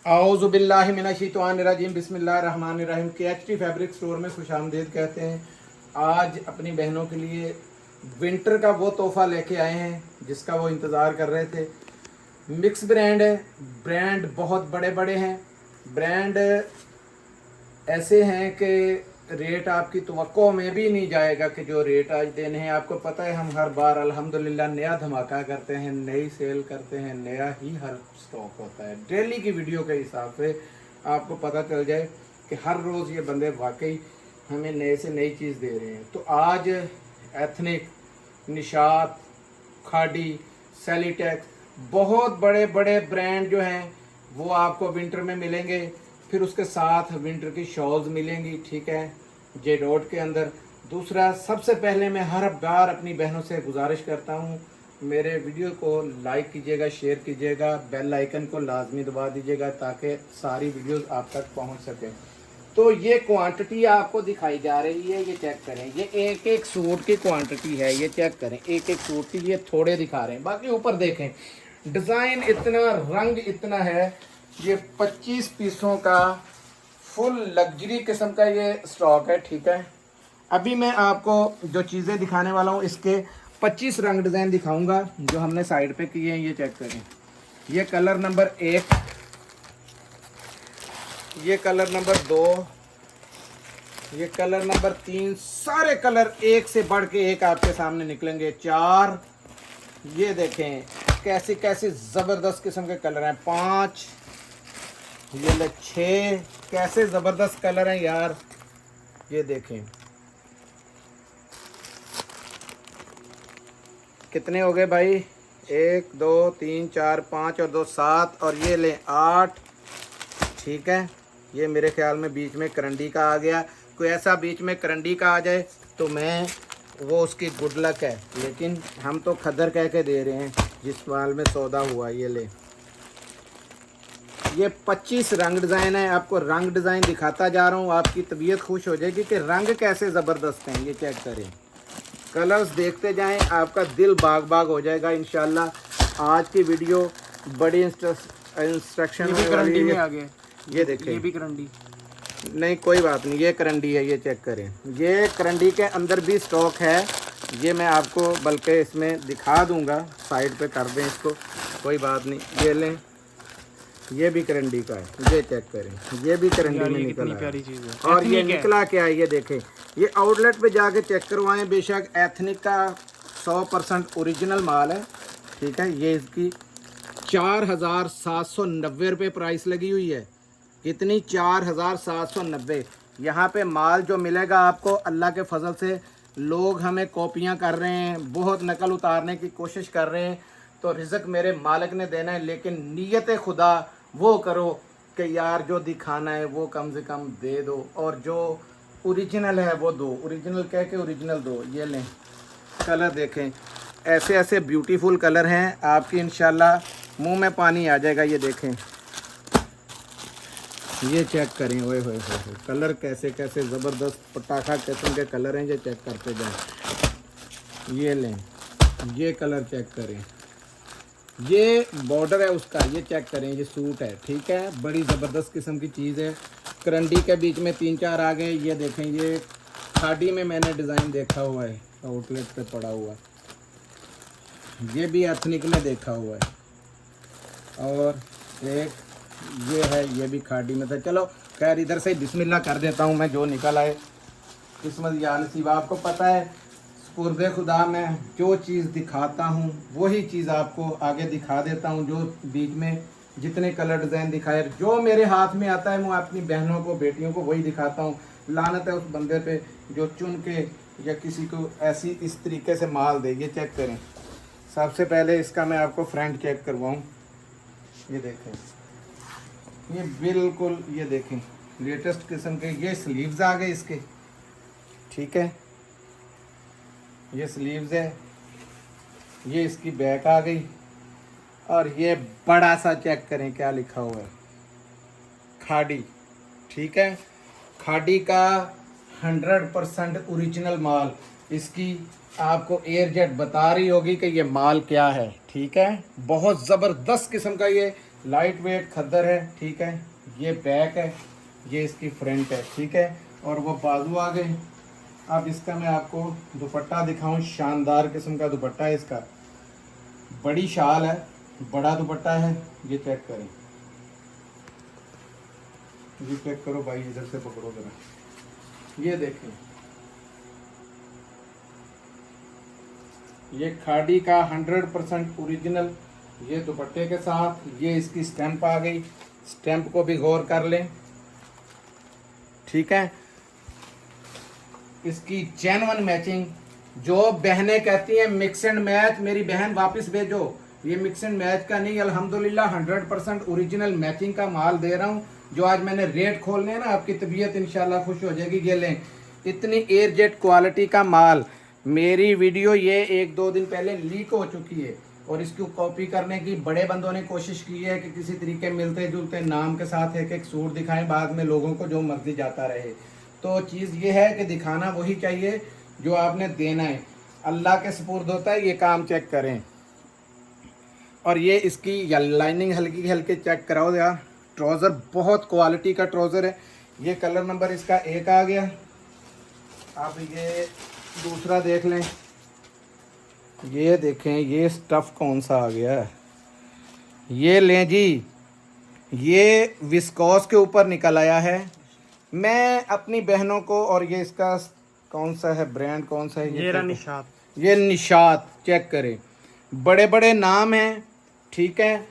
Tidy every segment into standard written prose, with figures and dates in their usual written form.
औज़ुबिल्लाहि मिनश्शैतानिर्रजीम बिस्मिल्लाहिर्रहमानिर्रहीम। KHT fabric store में खुशामदीद कहते हैं। आज अपनी बहनों के लिए विंटर का वो तोहफ़ा लेके आए हैं जिसका वो इंतज़ार कर रहे थे। मिक्स ब्रांड है, ब्रांड बहुत बड़े बड़े हैं, ब्रांड ऐसे हैं कि रेट आपकी तवक्को में भी नहीं जाएगा कि जो रेट आज देने हैं। आपको पता है हम हर बार अल्हम्दुलिल्लाह नया धमाका करते हैं, नई सेल करते हैं, नया ही हर स्टॉक होता है। डेली की वीडियो के हिसाब से आपको पता चल जाए कि हर रोज़ ये बंदे वाकई हमें नए से नई चीज़ दे रहे हैं। तो आज एथनिक, निशात, खाड़ी, सेलिटेक्स, बहुत बड़े बड़े ब्रांड जो हैं वो आपको विंटर में मिलेंगे। फिर उसके साथ विंटर की शॉल्स मिलेंगी, ठीक है, जे डॉट के अंदर। दूसरा, सबसे पहले मैं हर बार अपनी बहनों से गुजारिश करता हूँ, मेरे वीडियो को लाइक कीजिएगा, शेयर कीजिएगा, बेल आइकन को लाजमी दबा दीजिएगा ताकि सारी वीडियोस आप तक पहुँच सकें। तो ये क्वांटिटी आपको दिखाई जा रही है, ये चेक करें, ये एक एक सूट की क्वांटिटी है, ये चेक करें, एक एक सूट की। ये थोड़े दिखा रहे हैं, बाकी ऊपर देखें, डिज़ाइन इतना, रंग इतना है। ये 25 पीसों का फुल लग्जरी किस्म का ये स्टॉक है, ठीक है। अभी मैं आपको जो चीज़ें दिखाने वाला हूँ इसके 25 रंग डिज़ाइन दिखाऊंगा जो हमने साइड पे किए हैं। ये चेक करें, ये कलर नंबर 1, ये कलर नंबर 2, ये कलर नंबर 3, सारे कलर एक से बढ़ के एक आपके सामने निकलेंगे। 4, ये देखें कैसे कैसे ज़बरदस्त किस्म के कलर हैं। 5, ये ले 6, कैसे ज़बरदस्त कलर हैं यार, ये देखें कितने हो गए भाई, 1 2 3 4 5 और 2 7, और ये ले 8, ठीक है। ये मेरे ख्याल में बीच में करंडी का आ गया। कोई ऐसा बीच में करंडी का आ जाए तो मैं वो उसकी गुड लक है, लेकिन हम तो खदर कह के दे रहे हैं जिस माल में सौदा हुआ। ये ले, ये 25 रंग डिज़ाइन है। आपको रंग डिज़ाइन दिखाता जा रहा हूँ, आपकी तबीयत खुश हो जाएगी कि रंग कैसे ज़बरदस्त हैं। ये चेक करें, कलर्स देखते जाएं, आपका दिल बाग बाग हो जाएगा इंशाल्लाह। आज की वीडियो बड़ी इंस्ट्रक्शन में आ गए। ये देखें, ये भी करंडी नहीं कोई बात नहीं, ये करंडी है। ये चेक करें, ये करंडी के अंदर भी स्टॉक है। ये मैं आपको बल्कि इसमें दिखा दूंगा, साइड पे कर दें इसको, कोई बात नहीं। ये लें, ये भी करंडी का है, ये चेक करें, ये भी करंडी में निकला प्यारी चीज़ है। और ये निकला क्या है, ये देखें। ये आउटलेट पे जाके चेक करवाएं, बेशक एथनिक का 100% ओरिजिनल माल है, ठीक है। ये इसकी 4,790 रुपये प्राइस लगी हुई है। कितनी, 4,790। यहाँ पे माल जो मिलेगा आपको, अल्लाह के फजल से लोग हमें कॉपियाँ कर रहे हैं, बहुत नकल उतारने की कोशिश कर रहे हैं, तो रिज़्क मेरे मालिक ने देना है, लेकिन नीयत खुदा वो करो कि यार जो दिखाना है वो कम से कम दे दो, और जो ओरिजिनल है वो दो। ओरिजिनल कह के ओरिजिनल दो। ये लें, कलर देखें, ऐसे ऐसे ब्यूटीफुल कलर हैं, आपकी इंशाल्लाह मुंह में पानी आ जाएगा। ये देखें, ये चेक करें, ओए होए होए, कलर कैसे कैसे ज़बरदस्त पटाखा किस्म के कलर हैं। ये चेक करते जाएं। ये लें, ये कलर चेक करें, ये बॉर्डर है उसका, ये चेक करें, ये सूट है, ठीक है। बड़ी ज़बरदस्त किस्म की चीज़ है। करंडी के बीच में 3-4 आ गए। ये देखें, ये खाड़ी में मैंने डिज़ाइन देखा हुआ है, आउटलेट पे पड़ा हुआ। ये भी एथनिक में देखा हुआ है, और एक ये है, ये भी खाड़ी में था। चलो खैर, इधर से बिस्मिल्लाह कर देता हूँ मैं, जो निकल आए किस्मत या नसीब। आपको पता है पुरबे खुदा में जो चीज़ दिखाता हूँ वही चीज़ आपको आगे दिखा देता हूँ। जो बीच में जितने कलर डिज़ाइन दिखाए, जो मेरे हाथ में आता है मैं अपनी बहनों को, बेटियों को वही दिखाता हूँ। लानत है उस बंदे पे जो चुन के या किसी को ऐसी इस तरीके से माल दे। ये चेक करें, सबसे पहले इसका मैं आपको फ्रंट चेक करवाऊँ। ये देखें, ये बिल्कुल, ये देखें लेटेस्ट किस्म के ये स्लीव्स आ गए इसके, ठीक है। ये स्लीव्स है, ये इसकी बैक आ गई, और ये बड़ा सा चेक करें क्या लिखा हुआ है, खाड़ी, ठीक है। खाड़ी का 100% ओरिजिनल माल। इसकी आपको एयरजेट बता रही होगी कि ये माल क्या है। ठीक है, बहुत ज़बरदस्त किस्म का ये लाइट वेट खद्दर है। ठीक है, ये बैक है, ये इसकी फ्रंट है। ठीक है, और वो बाजू आ गए। अब इसका मैं आपको दुपट्टा दिखाऊं, शानदार किस्म का दुपट्टा है इसका, बड़ी शाल है, बड़ा दुपट्टा है। ये चेक करें, ये चेक करो भाई, इधर से पकड़ो जरा, ये देखें, ये खादी का 100% ओरिजिनल ये दुपट्टे के साथ ये इसकी स्टैंप आ गई। स्टैंप को भी गौर कर लें। ठीक है, इसकी जेन्युइन मैचिंग, जो बहनें कहती हैं मिक्स एंड मैच, मेरी बहन वापस भेजो, ये मिक्स एंड मैच का नहीं, अल्हम्दुलिल्लाह 100% ओरिजिनल मैचिंग का माल दे रहा हूँ। जो आज मैंने रेट खोलने हैं ना, आपकी तबीयत इंशाल्लाह खुश हो जाएगी। ये लें, इतनी एयरजेट क्वालिटी का माल। मेरी वीडियो ये 1-2 दिन पहले लीक हो चुकी है और इसको कॉपी करने की बड़े बंदों ने कोशिश की है कि किसी तरीके मिलते जुलते नाम के साथ एक एक सूट दिखाएं, बाद में लोगों को जो मर्जी जाता रहे। तो चीज़ ये है कि दिखाना वही चाहिए जो आपने देना है, अल्लाह के सुपुर्द होता है। ये काम चेक करें, और ये इसकी लाइनिंग हल्की हल्की चेक कराओ यार। ट्राउज़र बहुत क्वालिटी का ट्राउज़र है। ये कलर नंबर इसका 1 आ गया। अब ये दूसरा देख लें, ये देखें ये स्टफ़ कौन सा आ गया है। ये लें जी, ये विस्कोस के ऊपर निकल आया है। मैं अपनी बहनों को, और ये इसका कौन सा है, ब्रांड कौन सा है, ये निशात, ये निशात चेक करें, बड़े बड़े नाम हैं। ठीक है,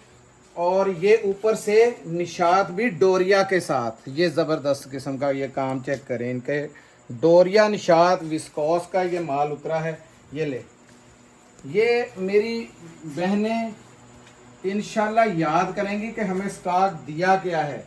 और ये ऊपर से निशात भी डोरिया के साथ, ये ज़बरदस्त किस्म का ये काम चेक करें। इनके डोरिया निशात विस्कोस का ये माल उतरा है। ये ले, ये मेरी बहनें इंशाल्लाह याद करेंगी कि हमें स्टॉक दिया क्या है।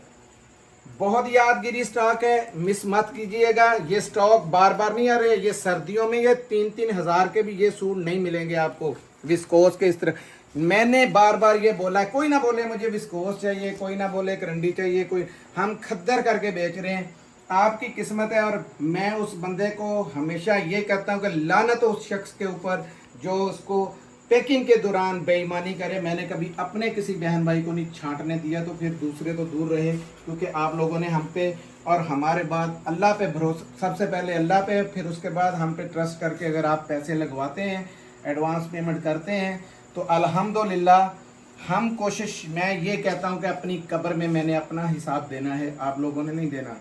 बहुत यादगिरी स्टॉक है, मिस मत कीजिएगा। ये स्टॉक बार बार नहीं आ रहे, ये सर्दियों में ये 3-3 हज़ार के भी ये सूट नहीं मिलेंगे आपको विस्कोस के। इस तरह मैंने बार बार ये बोला है, कोई ना बोले मुझे विस्कोस चाहिए, कोई ना बोले करंडी चाहिए, कोई, हम खद्दर करके बेच रहे हैं। आपकी किस्मत है। और मैं उस बंदे को हमेशा ये कहता हूँ कि लानत हो उस शख्स के ऊपर जो उसको पैकिंग के दौरान बेईमानी करे। मैंने कभी अपने किसी बहन भाई को नहीं छांटने दिया, तो फिर दूसरे तो दूर रहे, क्योंकि आप लोगों ने हम पे और हमारे बाद अल्लाह पे भरोसा, सबसे पहले अल्लाह पे, फिर उसके बाद हम पे ट्रस्ट करके अगर आप पैसे लगवाते हैं, एडवांस पेमेंट करते हैं, तो अल्हम्दुलिल्लाह हम कोशिश, मैं ये कहता हूँ कि अपनी कब्र में मैंने अपना हिसाब देना है, आप लोगों ने नहीं देना।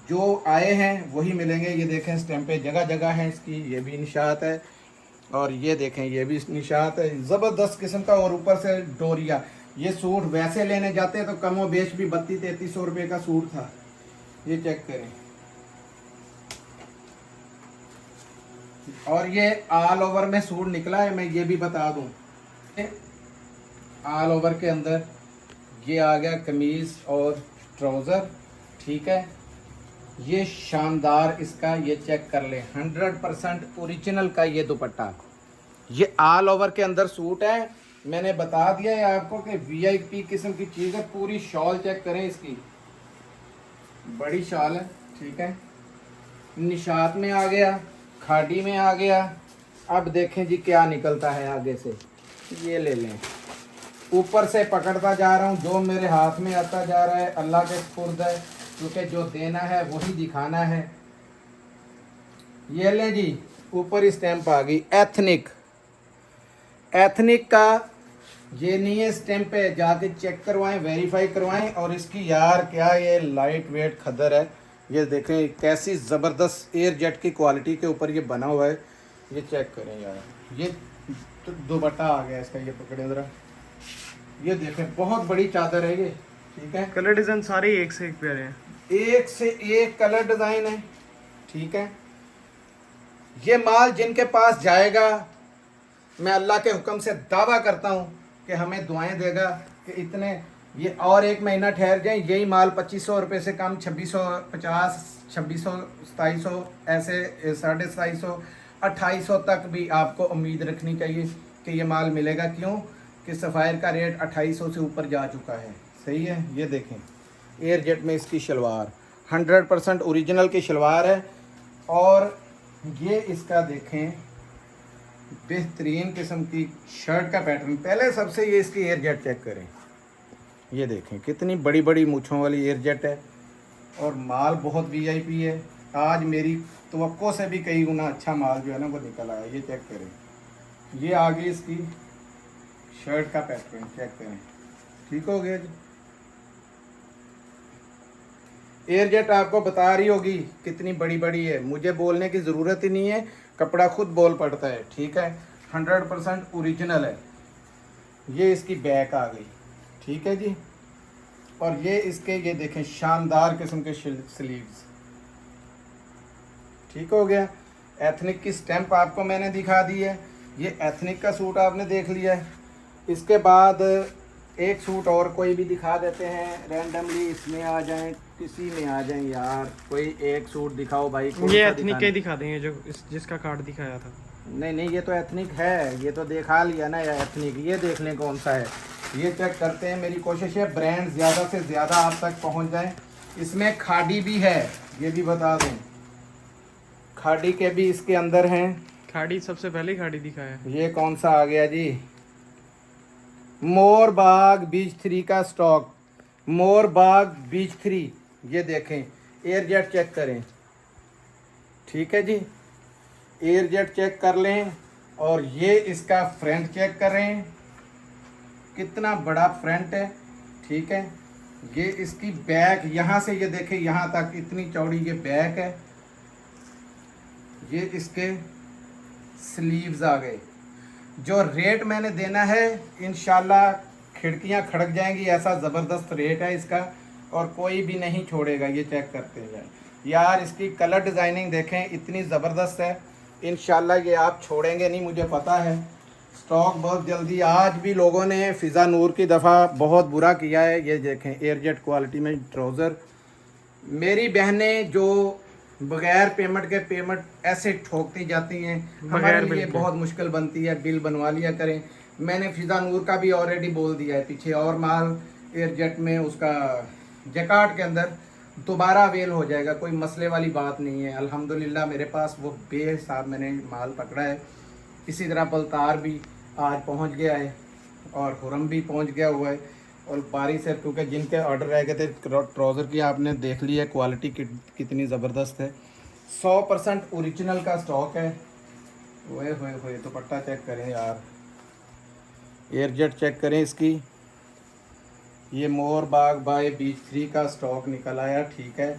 जो आए हैं वही मिलेंगे। ये देखें स्टैंपें जगह जगह हैं इसकी, ये भी निशात है, और ये देखें ये भी निशात है, ज़बरदस्त किस्म का। और ऊपर से डोरिया। ये सूट वैसे लेने जाते हैं तो कमो बेश भी 3200-3300 रुपये का सूट था। ये चेक करें, और ये ऑल ओवर में सूट निकला है। मैं ये भी बता दूं, ऑल ओवर के अंदर ये आ गया कमीज़ और ट्राउज़र। ठीक है, ये शानदार इसका, ये चेक कर ले, 100% ओरिजिनल का ये दुपट्टा। ये ऑल ओवर के अंदर सूट है। मैंने बता दिया है आपको कि वीआईपी किस्म की चीज़ है। पूरी शॉल चेक करें इसकी, बड़ी शॉल है। ठीक है, निशात में आ गया, खाड़ी में आ गया। अब देखें जी क्या निकलता है आगे से। ये ले लें, ऊपर से पकड़ता जा रहा हूँ, जो मेरे हाथ में आता जा रहा है अल्लाह के सुपुर्द है, क्योंकि जो देना है वही दिखाना है। ये ले जी, ऊपर स्टैंप आ गई एथनिक। एथनिक का ये नहीं है स्टैंप है, जाके चेक करवाएं, वेरीफाई करवाएं। और इसकी यार क्या ये लाइट वेट खद्दर है। ये देखें कैसी ज़बरदस्त एयर जेट की क्वालिटी के ऊपर ये बना हुआ है। ये चेक करें यार, ये तो दुपट्टा आ गया इसका, ये पकड़े ज़रा, ये देखें बहुत बड़ी चादर है ये। ठीक है, कलर डिज़ाइन सारे एक से एक प्यारे हैं, एक से एक कलर डिज़ाइन है। ठीक है, ये माल जिनके पास जाएगा, मैं अल्लाह के हुक्म से दावा करता हूँ कि हमें दुआएं देगा कि इतने, ये और 1 महीना ठहर जाए, यही माल 2500 रुपये से कम 2650, 2600, 2700, ऐसे 2750, 2800 तक भी आपको उम्मीद रखनी चाहिए कि ये माल मिलेगा। क्यों कि सफ़ायर का रेट 2800 से ऊपर जा चुका है। सही है, ये देखें एयर जेट में इसकी शलवार 100% ओरिजिनल की शलवार है। और ये इसका देखें बेहतरीन किस्म की शर्ट का पैटर्न। पहले सबसे ये इसकी एयर जेट चेक करें। ये देखें कितनी बड़ी बड़ी मूँछों वाली एयर जेट है और माल बहुत वीआईपी है। आज मेरी तवक्को से भी कई गुना अच्छा माल जो है ना वो निकल आया। ये चेक करें, ये आगे इसकी शर्ट का पैटर्न चेक करें। ठीक हो गया जी। एयर जेट आपको बता रही होगी कितनी बड़ी बड़ी है, मुझे बोलने की ज़रूरत ही नहीं है, कपड़ा खुद बोल पड़ता है। ठीक है, 100% ओरिजिनल है। ये इसकी बैक आ गई। ठीक है जी। और ये इसके ये देखें शानदार किस्म के स्लीव्स। ठीक हो गया। एथनिक की स्टैंप आपको मैंने दिखा दी है। ये एथनिक का सूट आपने देख लिया है। इसके बाद एक सूट और कोई भी दिखा देते हैं रैंडमली, इसमें आ जाएं, किसी में आ जाएं यार। कोई एक सूट दिखाओ भाई। कौन ये सा एथनिक दिखाना? के दिखा देंगे जो जिसका कार्ड दिखाया था। नहीं नहीं, ये तो एथनिक है, ये तो दिखा लिया ना यार एथनिक। ये देख लें कौन सा है, ये चेक करते हैं। मेरी कोशिश है ब्रांड ज़्यादा से ज़्यादा आप तक पहुंच जाए। इसमें खाड़ी भी है, ये भी बता दें, खाड़ी के भी इसके अंदर हैं। खाड़ी सबसे पहले खाड़ी दिखाया। ये कौन सा आ गया जी, मोर बाग बीच 3 का स्टॉक, मोर बाग बीच 3। ये देखें, एयर जेट चेक करें। ठीक है जी, एयर जेट चेक कर लें। और ये इसका फ्रंट चेक करें, कितना बड़ा फ्रंट है। ठीक है, ये इसकी बैक, यहाँ से ये देखें यहाँ तक इतनी चौड़ी ये बैक है। ये इसके स्लीव्स आ गए। जो रेट मैंने देना है इंशाल्लाह खिड़कियां खड़क जाएंगी, ऐसा ज़बरदस्त रेट है इसका और कोई भी नहीं छोड़ेगा। ये चेक करते जाए यार, इसकी कलर डिज़ाइनिंग देखें इतनी ज़बरदस्त है। इंशाल्लाह ये आप छोड़ेंगे नहीं, मुझे पता है। स्टॉक बहुत जल्दी, आज भी लोगों ने फ़िज़ा नूर की दफ़ा बहुत बुरा किया है। ये देखें एयर जेट क्वालिटी में ट्राउज़र। मेरी बहनें जो बगैर पेमेंट के पेमेंट ऐसे ठोकती जाती हैं, हमारे बिल लिए के। बहुत मुश्किल बनती है। बिल बनवा लिया करें। मैंने फ़िज़ा नूर का भी ऑलरेडी बोल दिया है, पीछे और माल एयर जेट में उसका जैकार्ड के अंदर दोबारा अवेल हो जाएगा, कोई मसले वाली बात नहीं है। अल्हम्दुलिल्लाह मेरे पास वो बेहिसाब मैंने माल पकड़ा है। इसी तरह बलतार भी आज पहुंच गया है और खुरम भी पहुंच गया हुआ है। और बारी से क्योंकि जिनके ऑर्डर रह गए थे ट्राउज़र की, आपने देख ली है क्वालिटी कितनी ज़बरदस्त है। 100% ओरिजिनल का स्टॉक है। ओए होए होए, दुपट्टा चेक करें यार, एयर जेट चेक करें इसकी। ये मोर बाग बाय बीच 3 का स्टॉक निकल आया। ठीक है,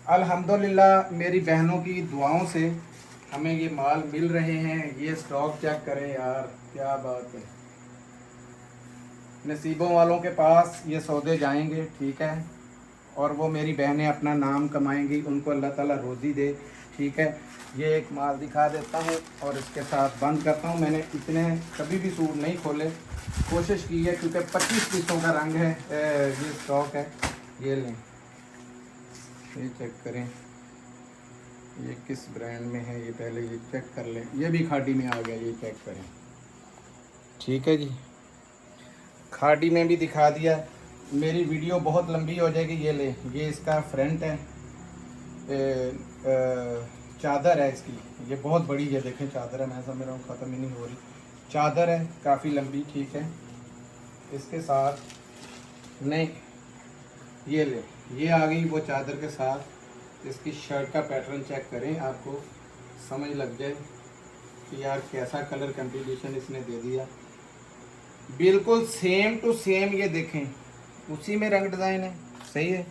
अल्हम्दुलिल्लाह मेरी बहनों की दुआओं से हमें ये माल मिल रहे हैं। ये स्टॉक चेक करें यार, क्या बात है। नसीबों वालों के पास ये सौदे जाएंगे। ठीक है, और वो मेरी बहनें अपना नाम कमाएंगी, उनको अल्लाह ताला रोज़ी दे। ठीक है, ये एक माल दिखा देता हूँ और इसके साथ बंद करता हूँ। मैंने इतने कभी भी सूट नहीं खोले, कोशिश की है क्योंकि 25 पीसों का रंग है, ये स्टॉक है। ये लें, ये चेक करें ये किस ब्रांड में है, ये पहले ये चेक कर लें। ये भी खाड़ी में आ गया, ये चेक करें। ठीक है जी, खाड़ी में भी दिखा दिया। मेरी वीडियो बहुत लंबी हो जाएगी। ये ले, ये इसका फ्रंट है, चादर है इसकी, ये बहुत बड़ी है। देखें चादर है, मैं समझ रहा हूँ ख़त्म ही नहीं हो रही। चादर है काफ़ी लंबी। ठीक है, इसके साथ नहीं, ये ले, ये आ गई वो चादर के साथ। इसकी शर्ट का पैटर्न चेक करें, आपको समझ लग जाए कि यार कैसा कलर कॉम्बिनेशन इसने दे दिया। बिल्कुल सेम टू सेम, ये देखें उसी में रंग डिज़ाइन है। सही है,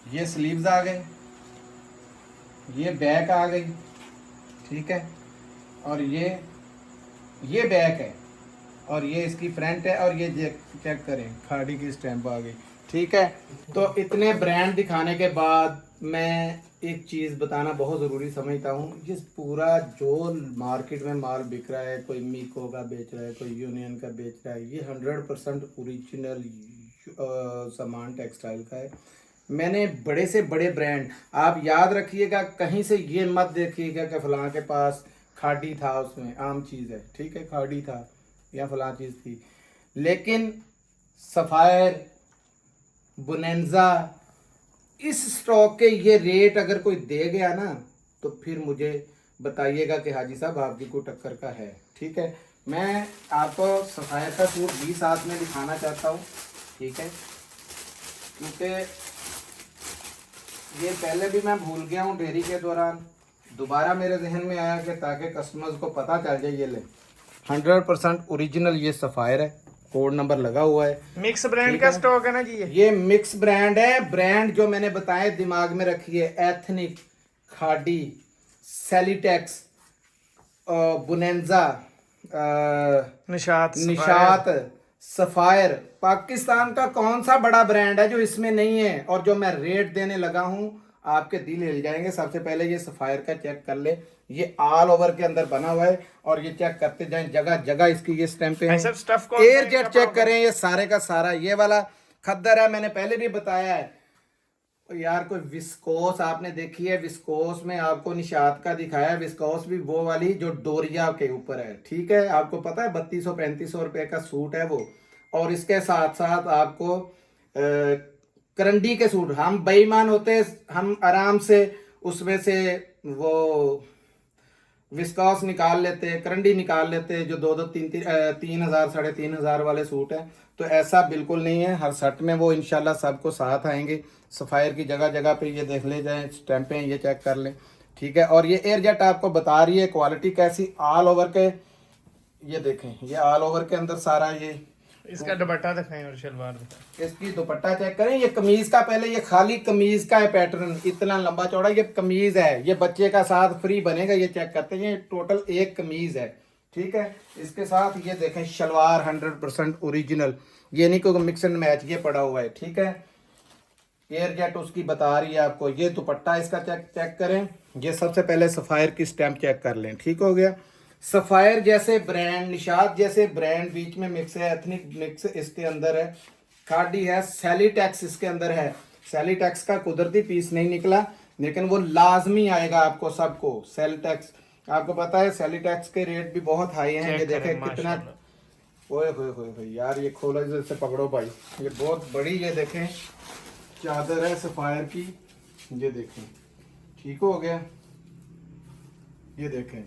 ये स्लीव्स आ गए, ये बैक आ गई। ठीक है, और ये बैक है और ये इसकी फ्रंट है और ये चेक करें खाड़ी की स्टैंप आ गई। ठीक है, तो इतने ब्रांड दिखाने के बाद मैं एक चीज़ बताना बहुत ज़रूरी समझता हूँ। ये पूरा जो मार्केट में माल बिक रहा है, कोई मीको का बेच रहा है, कोई यूनियन का बेच रहा है, ये 100% ओरिजिनल सामान टेक्सटाइल का है। मैंने बड़े से बड़े ब्रांड, आप याद रखिएगा, कहीं से ये मत देखिएगा कि फलां के पास खाड़ी था, उसमें आम चीज़ है। ठीक है, खाड़ी था या फलां चीज़ थी, लेकिन सफ़ायर, बोनेंजा, इस स्टॉक के ये रेट अगर कोई दे गया ना तो फिर मुझे बताइएगा कि हाजी साहब आपकी को टक्कर का है। ठीक है, मैं आपको सफायर का सूट भी साथ में दिखाना चाहता हूँ। ठीक है, क्योंकि ये पहले भी मैं भूल गया हूँ डेयरी के दौरान, दोबारा मेरे जहन में आया कि ताकि कस्टमर्स को पता चल जाए। ये ले 100% ओरिजिनल ये सफायर है, कोड नंबर लगा हुआ है। मिक्स ब्रांड ठीक का है? स्टॉक है ना जी ये मिक्स ब्रांड है। ब्रांड जो मैंने बताए दिमाग में रखिए, एथनिक, खाडी, सेलिटेक्स, बुनेंजा, निशात निशात, सफायर। पाकिस्तान का कौन सा बड़ा ब्रांड है जो इसमें नहीं है? और जो मैं रेट देने लगा हूं आपके दिल हिल जाएंगे। सबसे पहले ये सफायर का चेक कर ले, ये ऑल ओवर के अंदर बना हुआ है और ये चेक करते जाएं, जगह जगह इसकी ये स्टैंपें हैं। सब स्टफ कौन सा एयर इनका जेट चेक पड़ा करें, ये सारे का सारा ये वाला खद्दर है, मैंने पहले भी बताया है। तो यार कोई विस्कोस आपने देखी है? विस्कोस में आपको निशात का दिखाया, विस्कोस भी वो वाली जो डोरिया के ऊपर है। ठीक है, आपको पता है 3200-3500 रुपए का सूट है वो। और इसके साथ साथ आपको करंडी के सूट, हम बेईमान होते, हम आराम से उसमें से वो विस्कॉस निकाल लेते, करंडी निकाल लेते, जो 3,000 3,500 वाले सूट है। तो ऐसा बिल्कुल नहीं है, हर सेट में वो इंशाल्लाह सबको साथ आएंगे। सफायर की जगह जगह पे ये देख ले जाएं, स्टैंपें ये चेक कर लें। ठीक है, और ये एयरजेट आपको बता रही है क्वालिटी कैसी, ऑल ओवर के ये देखें, ये ऑल ओवर के अंदर सारा ये। इसका दुपट्टा दिखाएं और शलवार दिखाएं। इसकी दुपट्टा चेक करें, ये कमीज का, पहले ये खाली कमीज का है पैटर्न, इतना लंबा चौड़ा ये कमीज है। ये बच्चे का साथ फ्री बनेगा, ये चेक करते हैं। ये टोटल एक कमीज है। ठीक है, इसके साथ ये देखें शलवार 100% ओरिजिनल, ये नहीं कोई मिक्स एंड मैच ये पड़ा हुआ है। ठीक है, एयर जेट उसकी बता रही है आपको। ये दुपट्टा इसका चेक करें। ये सबसे पहले सफायर की स्टैंप चेक कर लें। ठीक हो गया, सफायर जैसे ब्रांड, निशात जैसे ब्रांड, बीच में मिक्स है, एथनिक मिक्स इसके अंदर है, खाडी है, सेलिटेक्स इसके अंदर है। सेलिटेक्स का कुदरती पीस नहीं निकला, लेकिन वो लाजमी आएगा आपको सबको। सेलिटेक्स आपको पता है, सेलिटेक्स के रेट भी बहुत हाई हैं। ये देखें कितना, ओए होए यार, ये खोला जैसे पकड़ो भाई, ये बहुत बड़ी, ये देखें चादर है सफायर की, ये देखें। ठीक हो गया, ये देखें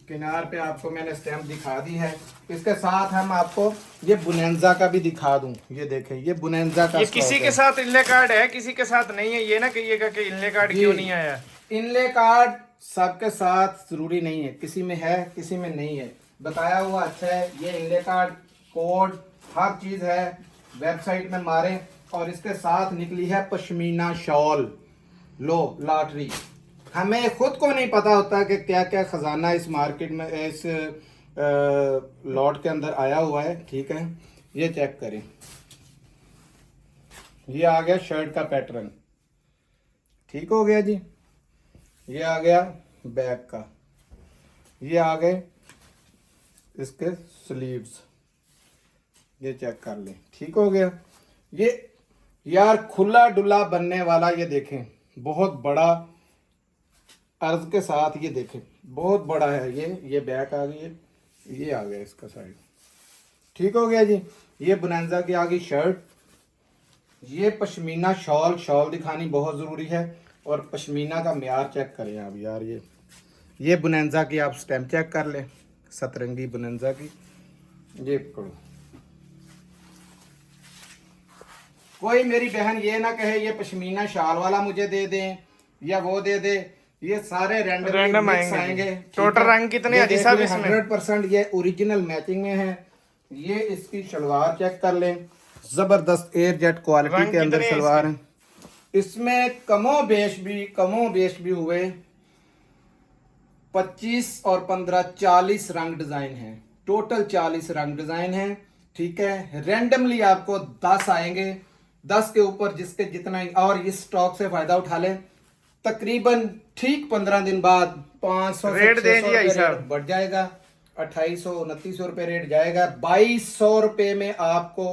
किनार पे आपको मैंने स्टैम्प दिखा दी है। इसके साथ हम आपको ये बुनेंजा का भी दिखा दूं। ये देखें, ये बुनेंजा का, ये किसी के साथ इनले कार्ड है, किसी के साथ नहीं है। ये ना कहिएगा कि इनले कार्ड क्यों नहीं आया। इनले कार्ड सबके साथ जरूरी नहीं है, किसी में है किसी में नहीं है, बताया हुआ अच्छा है। ये इनले कार्ड कोड हर चीज है, वेबसाइट में मारे। और इसके साथ निकली है पश्मीना शॉल। लो लॉटरी, हमें खुद को नहीं पता होता कि क्या क्या खजाना इस मार्केट में, इस लॉट के अंदर आया हुआ है। ठीक है, ये चेक करें, ये आ गया शर्ट का पैटर्न। ठीक हो गया जी, ये आ गया बैक का, ये आ गए इसके स्लीव्स, ये चेक कर लें। ठीक हो गया, ये यार खुला डुला बनने वाला, ये देखें बहुत बड़ा अर्ज के साथ, ये देखें बहुत बड़ा है। ये बैक आ गई है, ये आ गया इसका साइड। ठीक हो गया जी, ये बुनेंजा की आ गई शर्ट। ये पश्मीना शॉल, शॉल दिखानी बहुत ज़रूरी है। और पश्मीना का म्यार चेक करें आप यार, ये बुनेंजा की आप स्टैम्प चेक कर लें, सतरंगी बुनेंजा की। ये पकड़ो, कोई मेरी बहन ये ना कहे ये पश्मीना शाल वाला मुझे दे दें या वो दे दे, ये सारे रैंडम आएंगे। टोटल रंग कितने अजी साहब इसमें? 100% ये ओरिजिनल मैचिंग में है। ये इसकी शलवार चेक कर लें, जबरदस्त एयर जेट क्वालिटी के अंदर शलवार है। इसमें कमो बेश भी हुए 25 और 15 40 रंग डिजाइन है, टोटल 40 रंग डिजाइन है। ठीक है, रैंडमली आपको 10 आएंगे, 10 के ऊपर जिसके जितना, और इस स्टॉक से फायदा उठा लें। तकरीबन ठीक 15 दिन बाद 500 रेट दे दिया बढ़ जाएगा, 2800-2900 रुपये रेट जाएगा। 2200 रुपये में आपको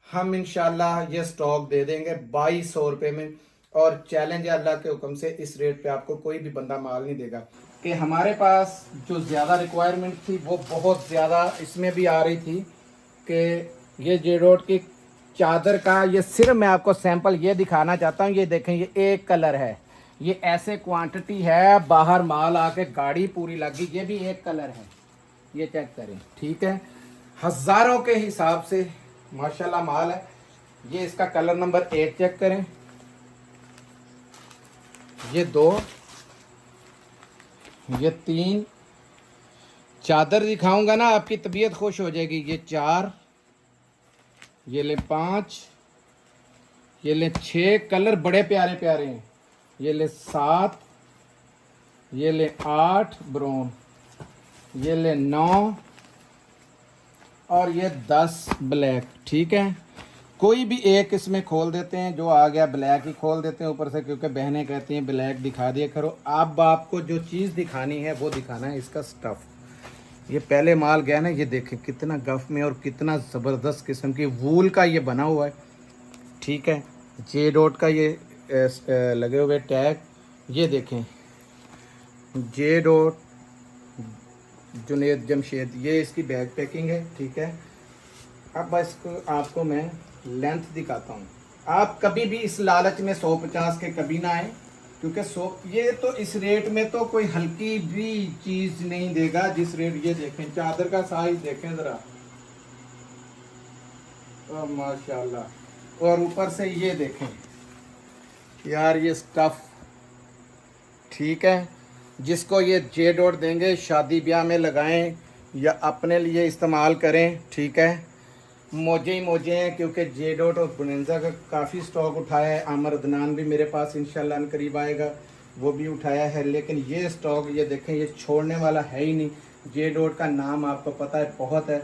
हम इंशाल्लाह ये स्टॉक दे देंगे 2200 रुपये में। और चैलेंज है अल्लाह के हुक्म से, इस रेट पे आपको कोई भी बंदा माल नहीं देगा। कि हमारे पास जो ज़्यादा रिक्वायरमेंट थी वो बहुत ज़्यादा इसमें भी आ रही थी कि ये जे डॉट की चादर का ये सिर्फ मैं आपको सैंपल ये दिखाना चाहता हूँ। ये देखें, ये एक कलर है, ये ऐसे क्वांटिटी है, बाहर माल आके गाड़ी पूरी लगी, ये भी एक कलर है, ये चेक करें, ठीक है। हज़ारों के हिसाब से माशाल्लाह माल है। ये इसका कलर नंबर 1 चेक करें, ये 2, ये 3, चादर दिखाऊंगा ना आपकी तबीयत खुश हो जाएगी। ये 4, ये ले 5, ये ले 6, कलर बड़े प्यारे प्यारे हैं। ये ले 7, ये ले 8 ब्राउन, ये ले 9 और ये 10 ब्लैक, ठीक है। कोई भी एक इसमें खोल देते हैं, जो आ गया ब्लैक ही खोल देते हैं ऊपर से, क्योंकि बहनें कहती हैं ब्लैक दिखा दिया करो। अब आपको जो चीज़ दिखानी है वो दिखाना है, इसका स्टफ़। ये पहले माल गया ना, ये देखें कितना गफ में और कितना ज़बरदस्त किस्म की वूल का ये बना हुआ है, ठीक है। जे डॉट का ये लगे हुए टैग, ये देखें जे डॉट जुनेद जमशेद, ये इसकी बैग पैकिंग है, ठीक है। अब बस आपको मैं लेंथ दिखाता हूँ। आप कभी भी इस लालच में 150 के कभी ना आए, क्योंकि ये तो इस रेट में तो कोई हल्की भी चीज़ नहीं देगा जिस रेट। ये देखें चादर का साइज देखें ज़रा, माशाल्लाह। और ऊपर से ये देखें यार, ये स्टफ़, ठीक है। जिसको ये जे डॉट देंगे, शादी ब्याह में लगाएं या अपने लिए इस्तेमाल करें, ठीक है। मोजे ही मोजे हैं, क्योंकि जे डॉट और बुनेंजा का काफ़ी स्टॉक उठाया है। आमर अदनान भी मेरे पास इंशाल्लाह करीब आएगा, वो भी उठाया है। लेकिन ये स्टॉक ये देखें, ये छोड़ने वाला है ही नहीं। जे डॉट का नाम आपको पता है बहुत है।